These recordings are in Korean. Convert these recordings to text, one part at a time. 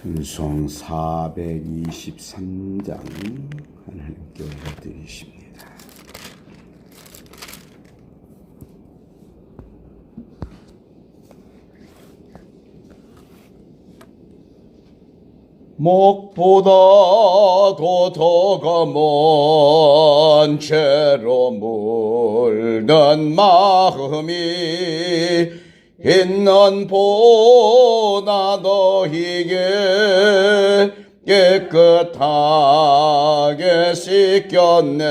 찬송 423장 하나님께 올려드리십니다. 목보다도 더 먼 죄로 물든 마음이 있는 보다 너희게 깨끗하게 씻겼네.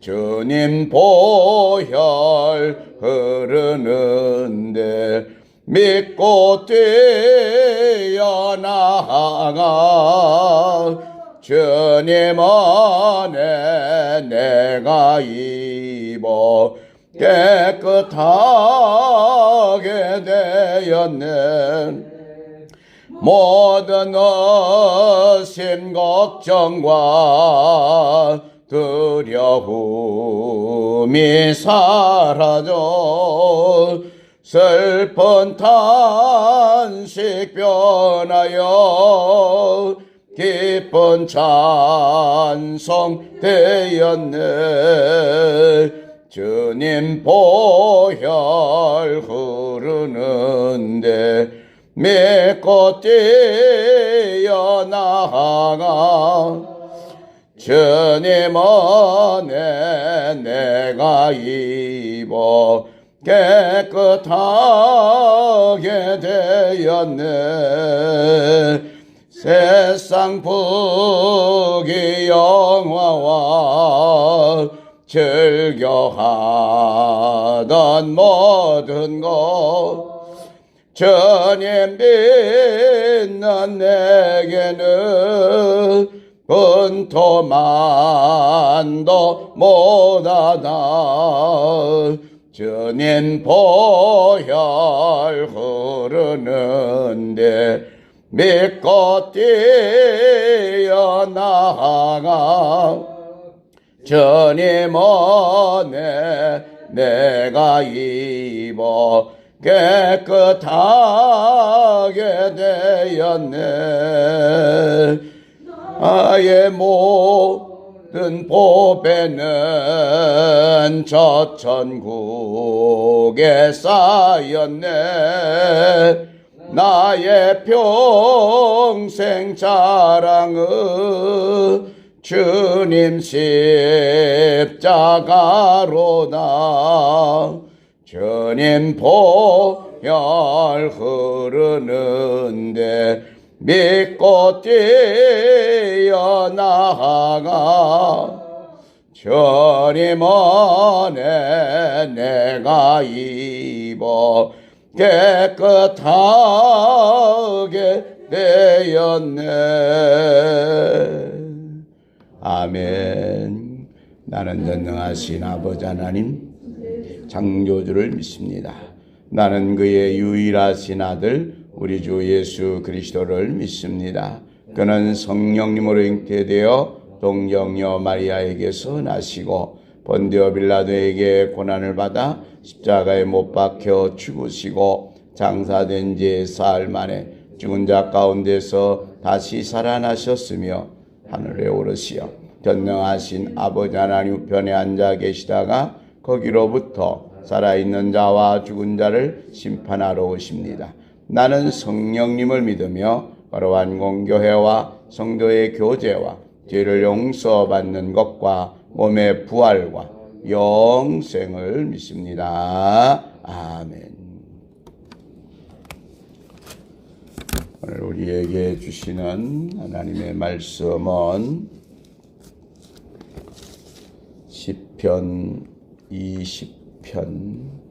주님 보혈 흐르는데 믿고 뛰어나가. 주님 안에 내가 입어 깨끗하게 되었네. 모든 의심 걱정과 두려움이 사라져 슬픈 탄식 변하여 기쁜 찬송 되었네. 주님 보혈 흐르는데 믿고 뛰어나가. 주님 안에 내가 입어 깨끗하게 되었네. 세상 부귀 영화와 즐겨하던 모든 것 주님 빛난 내게는 분토만도 못하다. 주님 보혈 흐르는데 믿고 뛰어나가. 주님 안에 내가 입어 깨끗하게 되었네. 나의 모든 보배는 저 천국에 쌓였네. 나의 평생 자랑은 주님 십자가로다. 주님 보혈 흐르는데 믿고 뛰어나가. 주님 안에 내가 입어 깨끗하게 되었네. 아멘. 나는 전능하신 아버지 하나님 창조주를 믿습니다. 나는 그의 유일하신 아들 우리 주 예수 그리스도를 믿습니다. 그는 성령님으로 잉태되어 동정녀 마리아에게서 나시고 본디오 빌라도에게 고난을 받아 십자가에 못 박혀 죽으시고 장사된 지 사흘 만에 죽은 자 가운데서 다시 살아나셨으며 하늘에 오르시어 전능하신 아버지 하나님 우편에 앉아 계시다가 거기로부터 살아있는 자와 죽은 자를 심판하러 오십니다. 나는 성령님을 믿으며 거룩한 공교회와 성도의 교제와 죄를 용서받는 것과 몸의 부활과 영생을 믿습니다. 아멘. 오늘 우리에게 주시는 하나님의 말씀은 시편 20편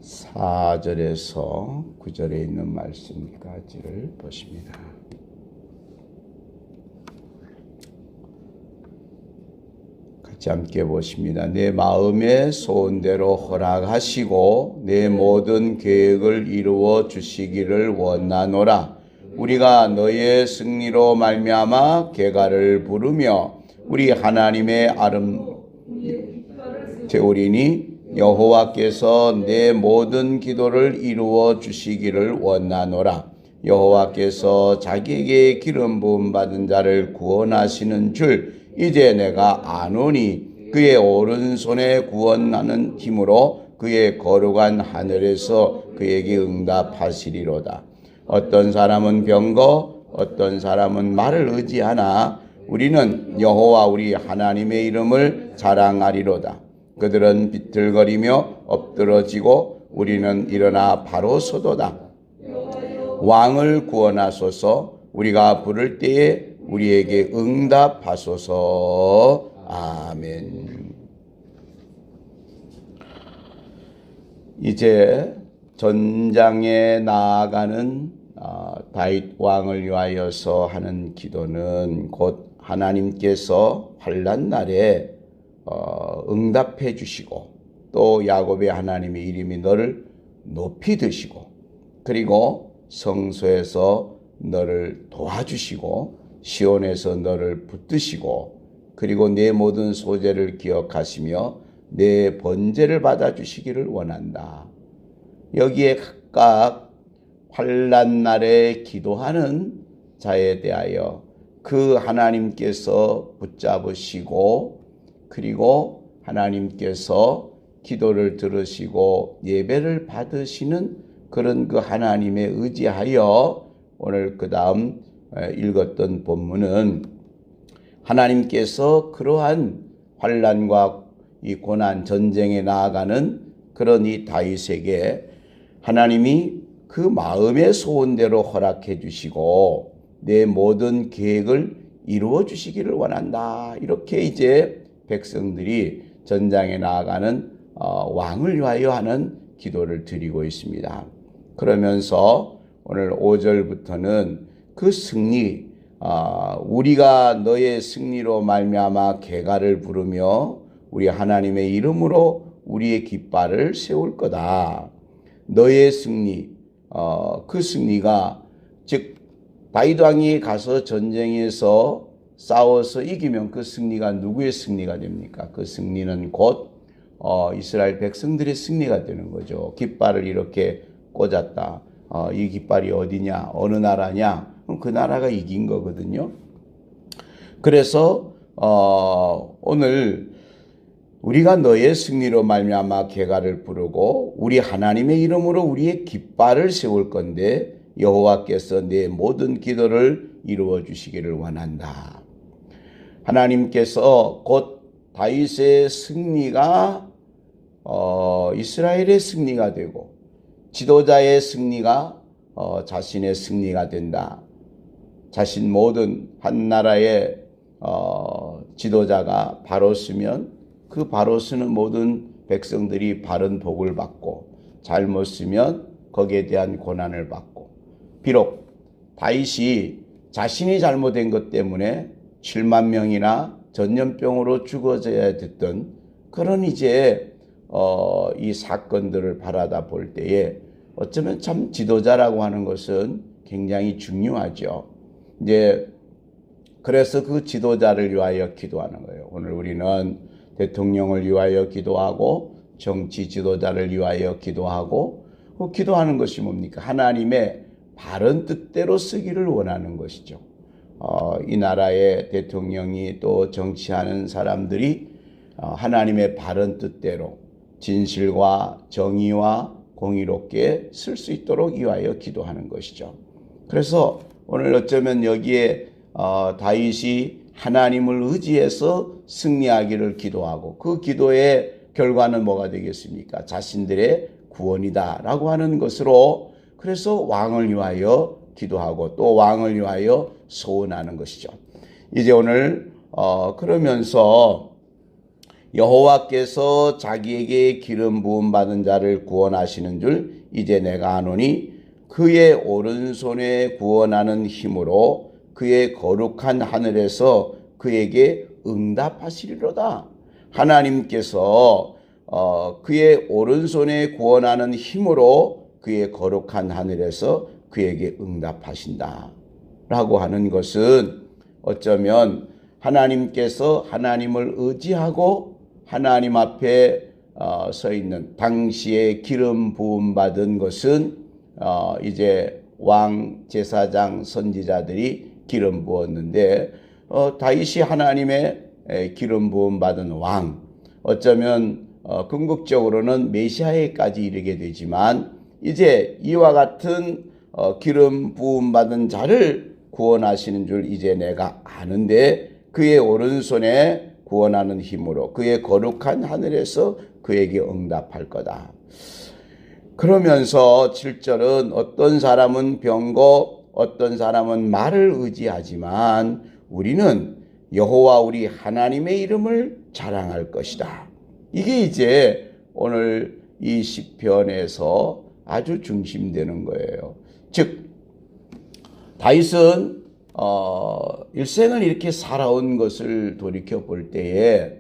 4절에서 9절에 있는 말씀까지를 보십니다. 같이 함께 보십니다. 내 마음의 소원대로 허락하시고 내 모든 계획을 이루어 주시기를 원하노라. 우리가 너의 승리로 말미암아 개가를 부르며 우리 하나님의 아름 세우리니 여호와께서 내 모든 기도를 이루어 주시기를 원하노라. 여호와께서 자기에게 기름 부음 받은 자를 구원하시는 줄 이제 내가 아노니 그의 오른손에 구원하는 힘으로 그의 거룩한 하늘에서 그에게 응답하시리로다. 어떤 사람은 병거, 어떤 사람은 말을 의지하나 우리는 여호와 우리 하나님의 이름을 자랑하리로다. 그들은 비틀거리며 엎드러지고 우리는 일어나 바로 서도다. 왕을 구원하소서. 우리가 부를 때에 우리에게 응답하소서. 아멘. 이제 전장에 나아가는 다윗 왕을 위하여서 하는 기도는 곧 하나님께서 환난 날에 응답해 주시고 또 야곱의 하나님의 이름이 너를 높이 드시고 그리고 성소에서 너를 도와주시고 시온에서 너를 붙드시고 그리고 내 모든 소재를 기억하시며 내 번제를 받아주시기를 원한다. 여기에 각각 환난 날에 기도하는 자에 대하여 그 하나님께서 붙잡으시고 그리고 하나님께서 기도를 들으시고 예배를 받으시는 그런 그 하나님에 의지하여 오늘 그 다음 읽었던 본문은 하나님께서 그러한 환난과 이 고난 전쟁에 나아가는 그런 이 다윗에게 하나님이 그 마음의 소원대로 허락해 주시고 내 모든 계획을 이루어 주시기를 원한다. 이렇게 이제 백성들이 전장에 나아가는 왕을 위하여 하는 기도를 드리고 있습니다. 그러면서 오늘 5절부터는 그 승리, 우리가 너의 승리로 말미암아 개가를 부르며 우리 하나님의 이름으로 우리의 깃발을 세울 거다. 너의 승리, 그 승리가 즉 다윗 왕이 가서 전쟁에서 싸워서 이기면 그 승리가 누구의 승리가 됩니까? 그 승리는 곧 이스라엘 백성들의 승리가 되는 거죠. 깃발을 이렇게 꽂았다. 이 깃발이 어디냐? 어느 나라냐? 그럼 그 나라가 이긴 거거든요. 그래서 오늘 우리가 너의 승리로 말미암아 개가를 부르고 우리 하나님의 이름으로 우리의 깃발을 세울 건데 여호와께서 내 모든 기도를 이루어 주시기를 원한다. 하나님께서 곧 다윗의 승리가 이스라엘의 승리가 되고 지도자의 승리가 자신의 승리가 된다. 자신 모든 한 나라의 지도자가 바로 쓰면 그 바로 쓰는 모든 백성들이 바른 복을 받고 잘못 쓰면 거기에 대한 고난을 받고 비록 다윗이 자신이 잘못된 것 때문에 7만 명이나 전염병으로 죽어져야 됐던 그런 이제 이 사건들을 바라다 볼 때에 어쩌면 참 지도자라고 하는 것은 굉장히 중요하죠. 이제 그래서 그 지도자를 위하여 기도하는 거예요. 오늘 우리는 대통령을 위하여 기도하고 정치 지도자를 위하여 기도하고 기도하는 것이 뭡니까? 하나님의 바른 뜻대로 쓰기를 원하는 것이죠. 이 나라의 대통령이 또 정치하는 사람들이 하나님의 바른 뜻대로 진실과 정의와 공의롭게 쓸 수 있도록 위하여 기도하는 것이죠. 그래서 오늘 어쩌면 여기에 다윗이 하나님을 의지해서 승리하기를 기도하고 그 기도의 결과는 뭐가 되겠습니까? 자신들의 구원이다라고 하는 것으로 그래서 왕을 위하여 기도하고 또 왕을 위하여 소원하는 것이죠. 이제 오늘 그러면서 여호와께서 자기에게 기름 부음 받은 자를 구원하시는 줄 이제 내가 아노니 그의 오른손에 구원하는 힘으로 그의 거룩한 하늘에서 그에게 응답하시리로다. 하나님께서 그의 오른손에 구원하는 힘으로 그의 거룩한 하늘에서 그에게 응답하신다 라고 하는 것은 어쩌면 하나님께서 하나님을 의지하고 하나님 앞에 서 있는 당시에 기름 부음 받은 것은 이제 왕, 제사장, 선지자들이 기름 부었는데 다윗이 하나님의 기름 부음 받은 왕, 어쩌면 궁극적으로는 메시아에까지 이르게 되지만 이제 이와 같은 기름 부음 받은 자를 구원하시는 줄 이제 내가 아는데 그의 오른손에 구원하는 힘으로 그의 거룩한 하늘에서 그에게 응답할 거다. 그러면서 7절은 어떤 사람은 병거, 어떤 사람은 말을 의지하지만 우리는 여호와 우리 하나님의 이름을 자랑할 것이다. 이게 이제 오늘 이 시편에서 아주 중심되는 거예요. 즉 다윗은 일생을 이렇게 살아온 것을 돌이켜 볼 때에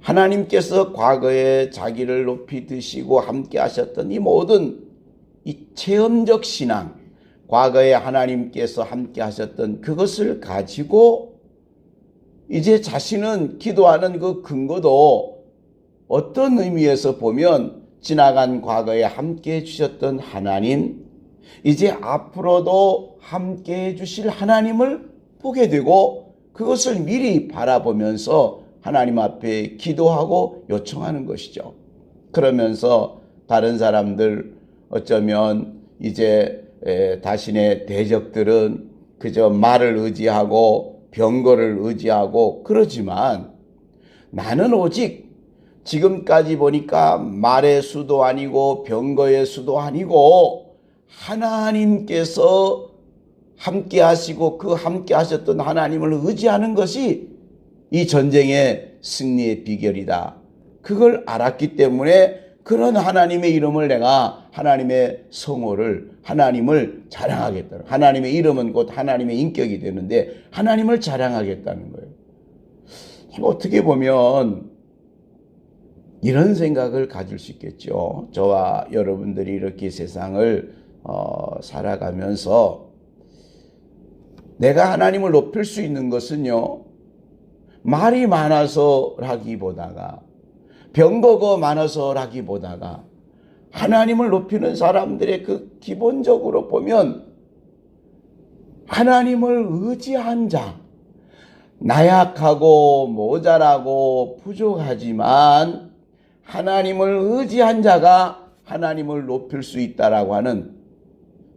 하나님께서 과거에 자기를 높이 드시고 함께 하셨던 이 모든 이 체험적 신앙, 과거에 하나님께서 함께 하셨던 그것을 가지고 이제 자신은 기도하는 그 근거도 어떤 의미에서 보면 지나간 과거에 함께 해주셨던 하나님, 이제 앞으로도 함께 해주실 하나님을 보게 되고 그것을 미리 바라보면서 하나님 앞에 기도하고 요청하는 것이죠. 그러면서 다른 사람들 어쩌면 이제 자신의 대적들은 그저 말을 의지하고 병거를 의지하고 그러지만 나는 오직 지금까지 보니까 말의 수도 아니고 병거의 수도 아니고 하나님께서 함께 하시고 그 함께 하셨던 하나님을 의지하는 것이 이 전쟁의 승리의 비결이다. 그걸 알았기 때문에 그런 하나님의 이름을 내가 하나님의 성호를 하나님을 자랑하겠다. 하나님의 이름은 곧 하나님의 인격이 되는데 하나님을 자랑하겠다는 거예요. 어떻게 보면 이런 생각을 가질 수 있겠죠. 저와 여러분들이 이렇게 세상을 살아가면서 내가 하나님을 높일 수 있는 것은요, 말이 많아서라기보다가 병거가 많아서라기보다가 하나님을 높이는 사람들의 그 기본적으로 보면 하나님을 의지한 자, 나약하고 모자라고 부족하지만 하나님을 의지한 자가 하나님을 높일 수 있다라고 하는,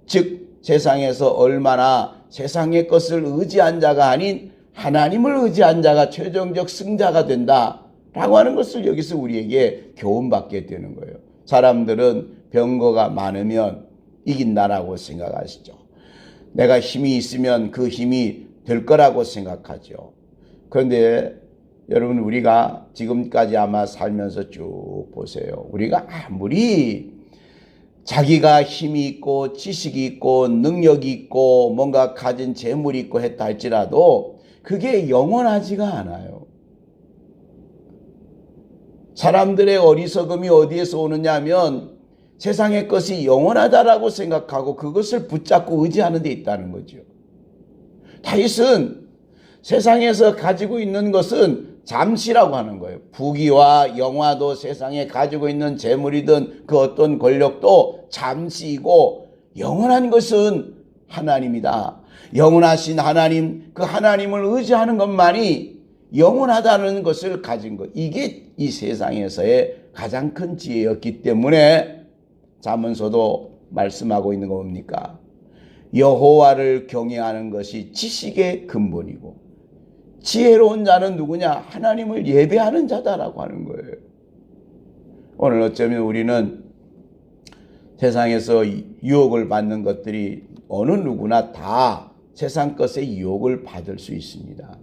즉 세상에서 얼마나 세상의 것을 의지한 자가 아닌 하나님을 의지한 자가 최종적 승자가 된다라고 하는 것을 여기서 우리에게 교훈받게 되는 거예요. 사람들은 병거가 많으면 이긴다라고 생각하시죠. 내가 힘이 있으면 그 힘이 될 거라고 생각하죠. 그런데 여러분, 우리가 지금까지 아마 살면서 쭉 보세요. 우리가 아무리 자기가 힘이 있고 지식이 있고 능력이 있고 뭔가 가진 재물이 있고 했다 할지라도 그게 영원하지가 않아요. 사람들의 어리석음이 어디에서 오느냐 하면 세상의 것이 영원하다라고 생각하고 그것을 붙잡고 의지하는 데 있다는 거죠. 다윗은 세상에서 가지고 있는 것은 잠시라고 하는 거예요. 부귀와 영화도 세상에 가지고 있는 재물이든 그 어떤 권력도 잠시이고 영원한 것은 하나님이다. 영원하신 하나님, 그 하나님을 의지하는 것만이 영원하다는 것을 가진 것. 이게 이 세상에서의 가장 큰 지혜였기 때문에 잠언서도 말씀하고 있는 거 뭡니까? 여호와를 경외하는 것이 지식의 근본이고 지혜로운 자는 누구냐? 하나님을 예배하는 자다라고 하는 거예요. 오늘 어쩌면 우리는 세상에서 유혹을 받는 것들이 어느 누구나 다 세상 것의 유혹을 받을 수 있습니다.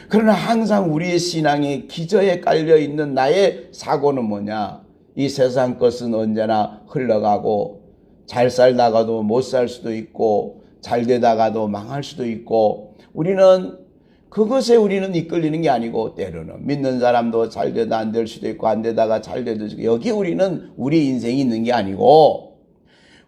그러나 항상 우리의 신앙의 기저에 깔려있는 나의 사고는 뭐냐? 이 세상 것은 언제나 흘러가고 잘 살다가도 못 살 수도 있고 잘 되다가도 망할 수도 있고 우리는 그것에 우리는 이끌리는 게 아니고 때로는 믿는 사람도 잘 되다 안 될 수도 있고 안 되다가 잘 되도 있고 여기 우리는 우리 인생이 있는 게 아니고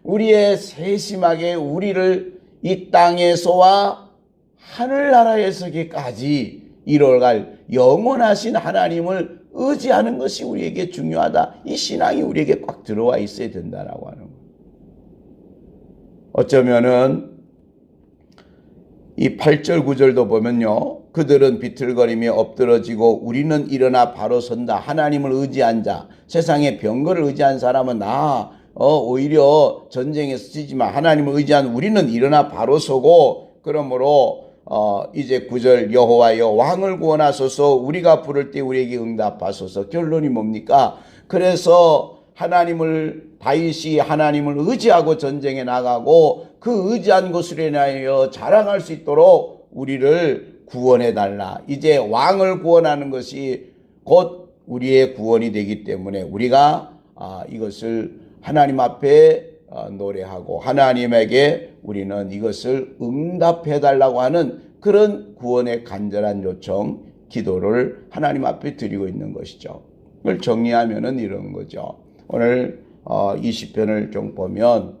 우리의 세심하게 우리를 이 땅에서와 하늘나라에서까지 이뤄갈 영원하신 하나님을 의지하는 것이 우리에게 중요하다. 이 신앙이 우리에게 꽉 들어와 있어야 된다라고 하는 거예요. 어쩌면은 이 8절 9절도 보면요. 그들은 비틀거리며 엎드러지고 우리는 일어나 바로 선다. 하나님을 의지한 자, 세상의 병거를 의지한 사람은 오히려 전쟁에서 지지만 하나님을 의지한 우리는 일어나 바로 서고, 그러므로 이제 9절 여호와여 왕을 구원하소서. 우리가 부를 때 우리에게 응답하소서. 결론이 뭡니까? 그래서 다윗이 하나님을 의지하고 전쟁에 나가고 그 의지한 것으로 인하여 자랑할 수 있도록 우리를 구원해 달라. 이제 왕을 구원하는 것이 곧 우리의 구원이 되기 때문에 우리가 이것을 하나님 앞에 노래하고 하나님에게 우리는 이것을 응답해 달라고 하는 그런 구원의 간절한 요청, 기도를 하나님 앞에 드리고 있는 것이죠. 이걸 정리하면은 이런 거죠. 오늘 20편을 좀 보면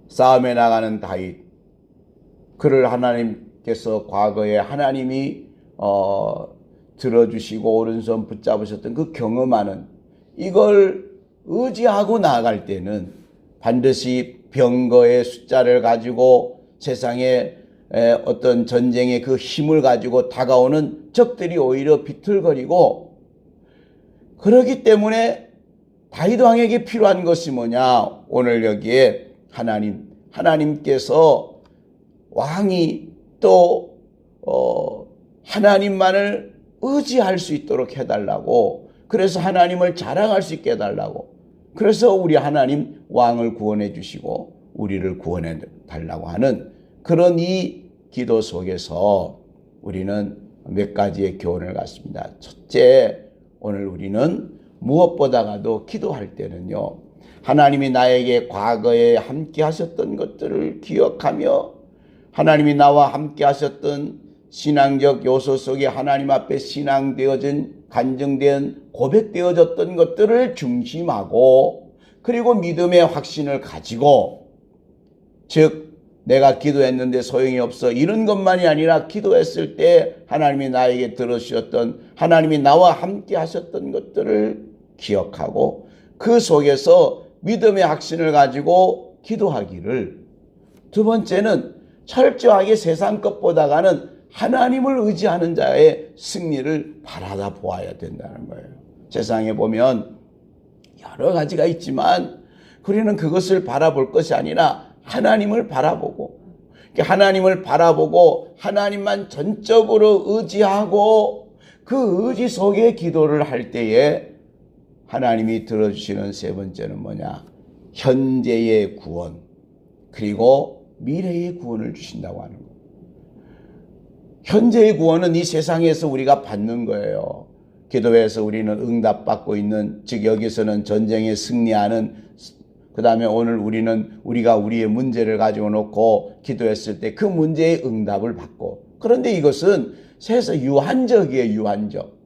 싸움에 나가는 다윗, 그를 하나님께서 과거에 하나님이 들어주시고 오른손 붙잡으셨던 그 경험하는 이걸 의지하고 나아갈 때는 반드시 병거의 숫자를 가지고 세상에 어떤 전쟁의 그 힘을 가지고 다가오는 적들이 오히려 비틀거리고, 그렇기 때문에 다윗 왕에게 필요한 것이 뭐냐? 오늘 여기에 하나님께서 왕이 또 하나님만을 의지할 수 있도록 해달라고, 그래서 하나님을 자랑할 수 있게 해달라고, 그래서 우리 하나님 왕을 구원해 주시고 우리를 구원해 달라고 하는 그런 이 기도 속에서 우리는 몇 가지의 교훈을 갖습니다. 첫째, 오늘 우리는 무엇보다도 기도할 때는요, 하나님이 나에게 과거에 함께 하셨던 것들을 기억하며 하나님이 나와 함께 하셨던 신앙적 요소 속에 하나님 앞에 신앙되어진, 간증된, 고백되어졌던 것들을 중심하고, 그리고 믿음의 확신을 가지고, 즉 내가 기도했는데 소용이 없어 이런 것만이 아니라 기도했을 때 하나님이 나에게 들어주셨던, 하나님이 나와 함께 하셨던 것들을 기억하고 그 속에서 믿음의 확신을 가지고 기도하기를, 두 번째는 철저하게 세상 것보다는 하나님을 의지하는 자의 승리를 바라다 보아야 된다는 거예요. 세상에 보면 여러 가지가 있지만 우리는 그것을 바라볼 것이 아니라 하나님을 바라보고, 하나님을 바라보고 하나님만 전적으로 의지하고 그 의지 속에 기도를 할 때에 하나님이 들어주시는 세 번째는 뭐냐? 현재의 구원, 그리고 미래의 구원을 주신다고 하는 거예요. 현재의 구원은 이 세상에서 우리가 받는 거예요. 기도에서 우리는 응답받고 있는, 즉 여기서는 전쟁에 승리하는, 그 다음에 오늘 우리가 우리의 문제를 가지고 놓고 기도했을 때 그 문제의 응답을 받고, 그런데 이것은 세상 유한적이에요. 유한적.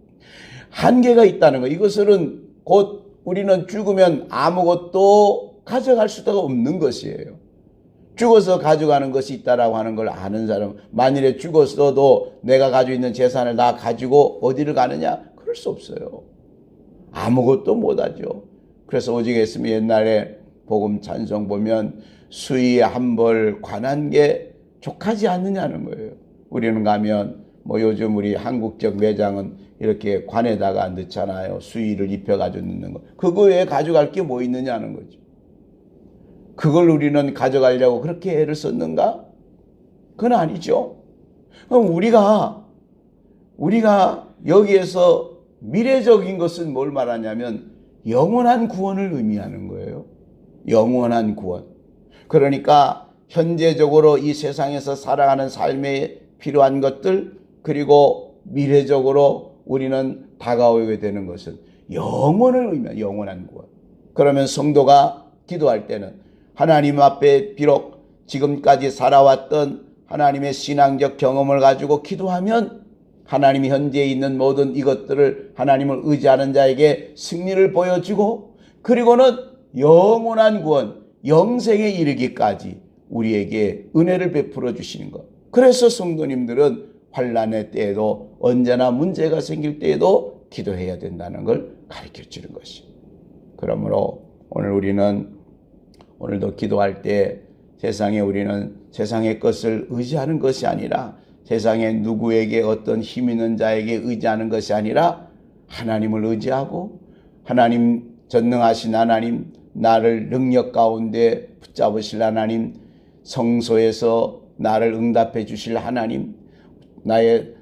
한계가 있다는 거. 이것은 곧 우리는 죽으면 아무것도 가져갈 수가 없는 것이에요. 죽어서 가져가는 것이 있다라고 하는 걸 아는 사람, 만일에 죽었어도 내가 가지고 있는 재산을 다 가지고 어디를 가느냐? 그럴 수 없어요. 아무것도 못하죠. 그래서 오직 예수님이 옛날에 복음 찬송 보면 수의에 한 벌 관한 게 족하지 않느냐는 거예요. 우리는 가면 요즘 우리 한국적 매장은 이렇게 관에다가 넣잖아요. 수의를 입혀가지고 넣는 거. 그거 외에 가져갈 게 뭐 있느냐는 거죠. 그걸 우리는 가져가려고 그렇게 애를 썼는가? 그건 아니죠. 그럼 우리가 여기에서 미래적인 것은 뭘 말하냐면 영원한 구원을 의미하는 거예요. 영원한 구원. 그러니까 현재적으로 이 세상에서 살아가는 삶에 필요한 것들, 그리고 미래적으로 우리는 다가오게 되는 것은 영원을 의미하는 영원한 구원. 그러면 성도가 기도할 때는 하나님 앞에 비록 지금까지 살아왔던 하나님의 신앙적 경험을 가지고 기도하면 하나님이 현재에 있는 모든 이것들을 하나님을 의지하는 자에게 승리를 보여주고, 그리고는 영원한 구원, 영생에 이르기까지 우리에게 은혜를 베풀어 주시는 것. 그래서 성도님들은 환난의 때에도 언제나 문제가 생길 때에도 기도해야 된다는 걸 가르쳐 주는 것이. 그러므로 오늘도 기도할 때 우리는 세상의 것을 의지하는 것이 아니라, 세상의 누구에게 어떤 힘 있는 자에게 의지하는 것이 아니라 하나님을 의지하고, 하나님, 전능하신 하나님, 나를 능력 가운데 붙잡으실 하나님, 성소에서 나를 응답해 주실 하나님, 나의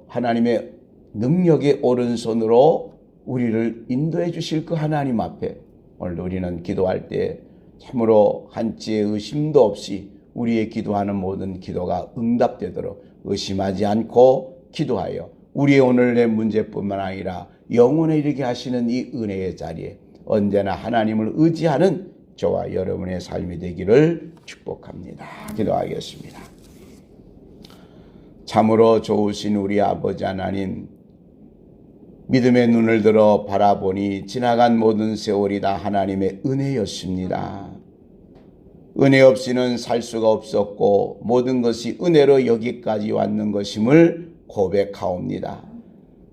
하나님의 능력의 오른손으로 우리를 인도해 주실 그 하나님 앞에 오늘도 우리는 기도할 때 참으로 한치의 의심도 없이 우리의 기도하는 모든 기도가 응답되도록 의심하지 않고 기도하여 우리의 오늘의 문제뿐만 아니라 영원에 이르게 하시는 이 은혜의 자리에 언제나 하나님을 의지하는 저와 여러분의 삶이 되기를 축복합니다. 기도하겠습니다. 참으로 좋으신 우리 아버지 하나님, 믿음의 눈을 들어 바라보니 지나간 모든 세월이 다 하나님의 은혜였습니다. 은혜 없이는 살 수가 없었고 모든 것이 은혜로 여기까지 왔는 것임을 고백하옵니다.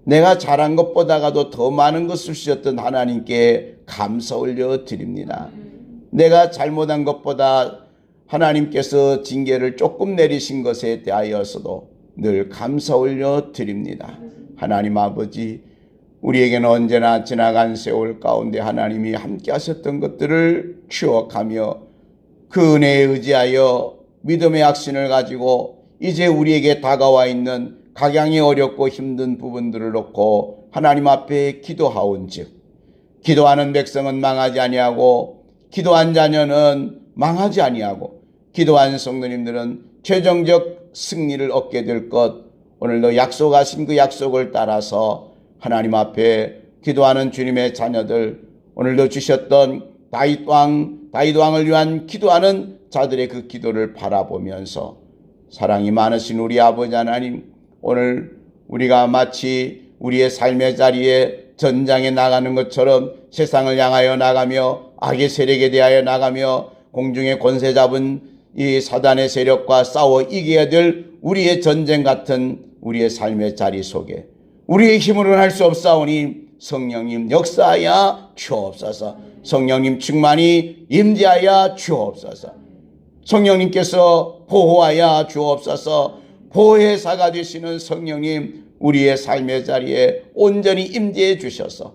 내가 잘한 것보다도 더 많은 것을 주셨던 하나님께 감사 올려 드립니다. 내가 잘못한 것보다 하나님께서 징계를 조금 내리신 것에 대하여서도 늘 감사 올려 드립니다. 하나님 아버지, 우리에게는 언제나 지나간 세월 가운데 하나님이 함께 하셨던 것들을 추억하며 그 은혜에 의지하여 믿음의 확신을 가지고 이제 우리에게 다가와 있는 각양이 어렵고 힘든 부분들을 놓고 하나님 앞에 기도하온즉, 기도하는 백성은 망하지 아니하고 기도한 자녀는 망하지 아니하고 기도한 성도님들은 최종적 승리를 얻게 될 것, 오늘도 약속하신 그 약속을 따라서 하나님 앞에 기도하는 주님의 자녀들, 오늘도 주셨던 다윗 왕을 위한 기도하는 자들의 그 기도를 바라보면서 사랑이 많으신 우리 아버지 하나님, 오늘 우리가 마치 우리의 삶의 자리에 전장에 나가는 것처럼 세상을 향하여 나가며 악의 세력에 대하여 나가며 공중의 권세 잡은 이 사단의 세력과 싸워 이겨야 될 우리의 전쟁 같은 우리의 삶의 자리 속에 우리의 힘으로는 할 수 없사오니 성령님 역사하여 주옵소서. 성령님 충만히 임재하여 주옵소서. 성령님께서 보호하여 주옵소서. 보혜사가 되시는 성령님, 우리의 삶의 자리에 온전히 임재해 주셔서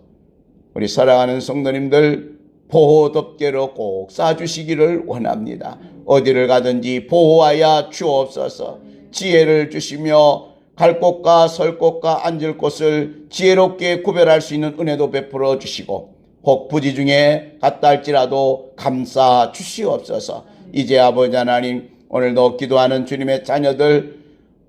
우리 사랑하는 성도님들 보호 덮개로 꼭 쏴주시기를 원합니다. 어디를 가든지 보호하여 주옵소서. 지혜를 주시며 갈 곳과 설 곳과 앉을 곳을 지혜롭게 구별할 수 있는 은혜도 베풀어 주시고, 혹 부지 중에 갔다 할지라도 감싸 주시옵소서. 이제 아버지 하나님, 오늘도 기도하는 주님의 자녀들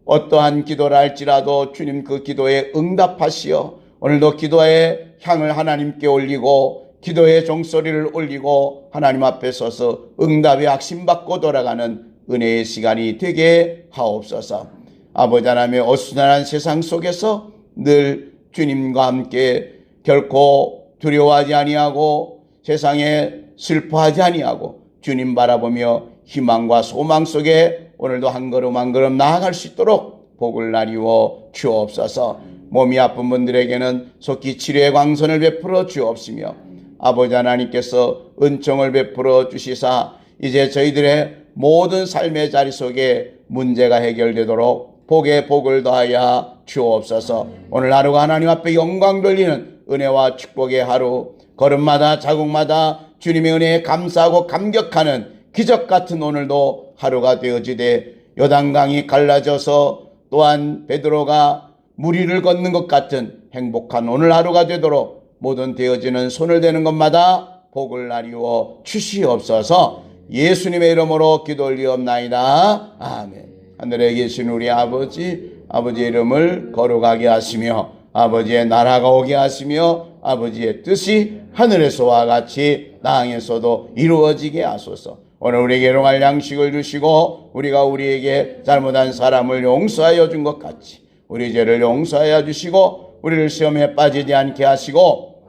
어떠한 기도를 할지라도 주님 그 기도에 응답하시어 오늘도 기도의 향을 하나님께 올리고 기도의 종소리를 올리고 하나님 앞에 서서 응답의 확신받고 돌아가는 은혜의 시간이 되게 하옵소서. 아버지 하나님의 어수선한 세상 속에서 늘 주님과 함께 결코 두려워하지 아니하고 세상에 슬퍼하지 아니하고 주님 바라보며 희망과 소망 속에 오늘도 한 걸음 한 걸음 나아갈 수 있도록 복을 나뉘어 주옵소서. 몸이 아픈 분들에게는 속히 치료의 광선을 베풀어 주옵시며 아버지 하나님께서 은총을 베풀어 주시사 이제 저희들의 모든 삶의 자리 속에 문제가 해결되도록 복에 복을 더하여 주옵소서. 오늘 하루가 하나님 앞에 영광 돌리는 은혜와 축복의 하루, 걸음마다 자국마다 주님의 은혜에 감사하고 감격하는 기적 같은 오늘도 하루가 되어지되 요단강이 갈라져서 또한 베드로가 무리를 걷는 것 같은 행복한 오늘 하루가 되도록 모든 되어지는 손을 대는 것마다 복을 나뉘어 주시옵소서. 예수님의 이름으로 기도 올리옵나이다. 아멘. 하늘에 계신 우리 아버지, 아버지의 이름을 거룩하게 하시며 아버지의 나라가 오게 하시며 아버지의 뜻이 하늘에서와 같이 땅에서도 이루어지게 하소서. 오늘 우리에게 일용할 양식을 주시고 우리가 우리에게 잘못한 사람을 용서하여 준 것 같이 우리 죄를 용서하여 주시고 우리를 시험에 빠지지 않게 하시고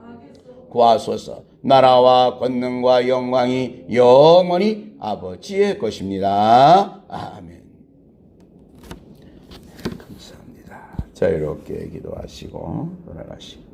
구하소서. 나라와 권능과 영광이 영원히 아버지의 것입니다. 아멘. 감사합니다. 자유롭게 기도하시고 돌아가시고.